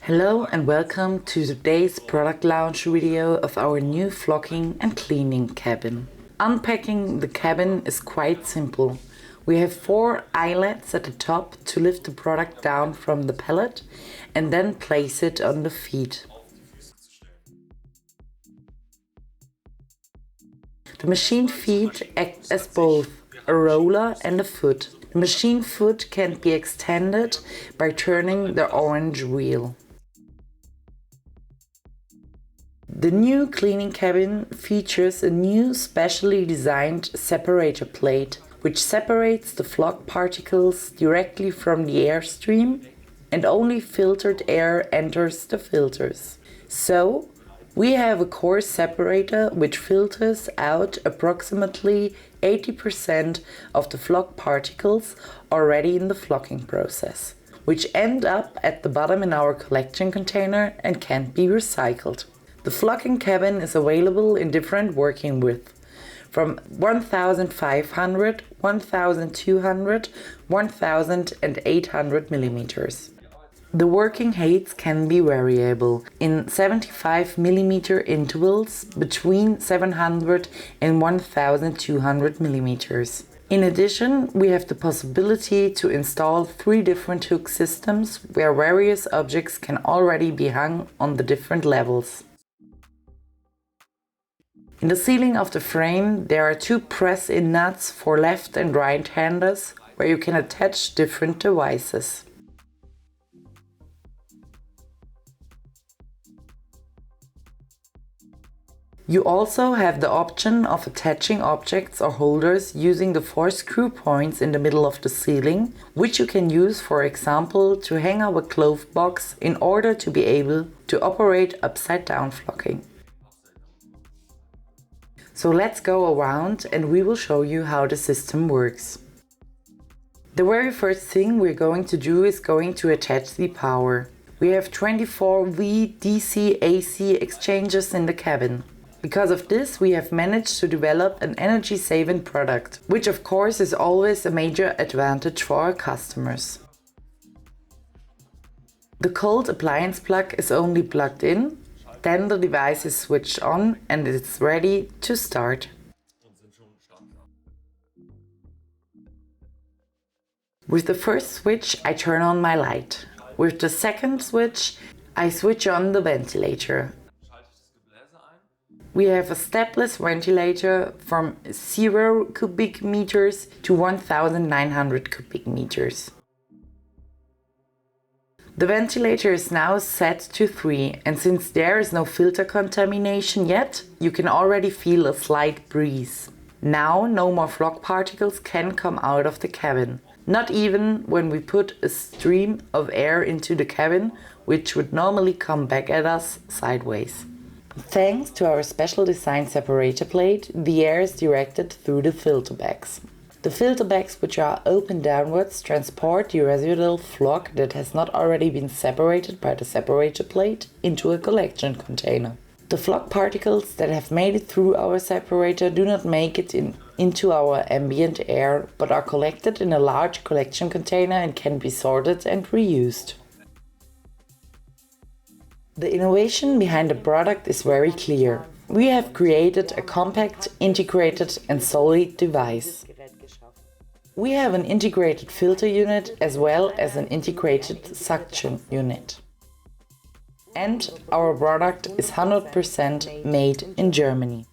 Hello and welcome to today's product launch video of our new flocking and cleaning cabin. Unpacking the cabin is quite simple. We have 4 eyelets at the top to lift the product down from the pallet and then place it on the feet. The machine feet act as both a roller and a foot. The machine foot can be extended by turning the orange wheel. The new cleaning cabin features a new specially designed separator plate, which separates the flock particles directly from the airstream, and only filtered air enters the filters. So, we have a core separator which filters out approximately 80% of the flock particles already in the flocking process, which end up at the bottom in our collection container and can be recycled. The flocking cabin is available in different working widths, from 1500, 1200, 1800 millimeters. The working heights can be variable in 75 millimeter intervals between 700 and 1200 millimeters. In addition, we have the possibility to install 3 different hook systems where various objects can already be hung on the different levels. In the ceiling of the frame there are 2 press-in nuts for left and right-handers where you can attach different devices. You also have the option of attaching objects or holders using the 4 screw points in the middle of the ceiling, which you can use, for example, to hang up a glove box in order to be able to operate upside down flocking. So let's go around and we will show you how the system works. The very first thing we're going to do is going to attach the power. We have 24V DC AC exchangers in the cabin. Because of this, we have managed to develop an energy-saving product, which of course is always a major advantage for our customers. The cold appliance plug is only plugged in, then the device is switched on and it's ready to start. With the first switch I turn on my light. With the second switch I switch on the ventilator. We have a stepless ventilator from 0 cubic meters to 1900 cubic meters. The ventilator is now set to 3, and since there is no filter contamination yet, you can already feel a slight breeze. Now no more flock particles can come out of the cabin, not even when we put a stream of air into the cabin, which would normally come back at us sideways. Thanks to our special design separator plate, the air is directed through the filter bags. The filter bags, which are open downwards, transport the residual flock that has not already been separated by the separator plate into a collection container. The flock particles that have made it through our separator do not make it into our ambient air, but are collected in a large collection container and can be sorted and reused. The innovation behind the product is very clear. We have created a compact, integrated and solid device. We have an integrated filter unit as well as an integrated suction unit. And our product is 100% made in Germany.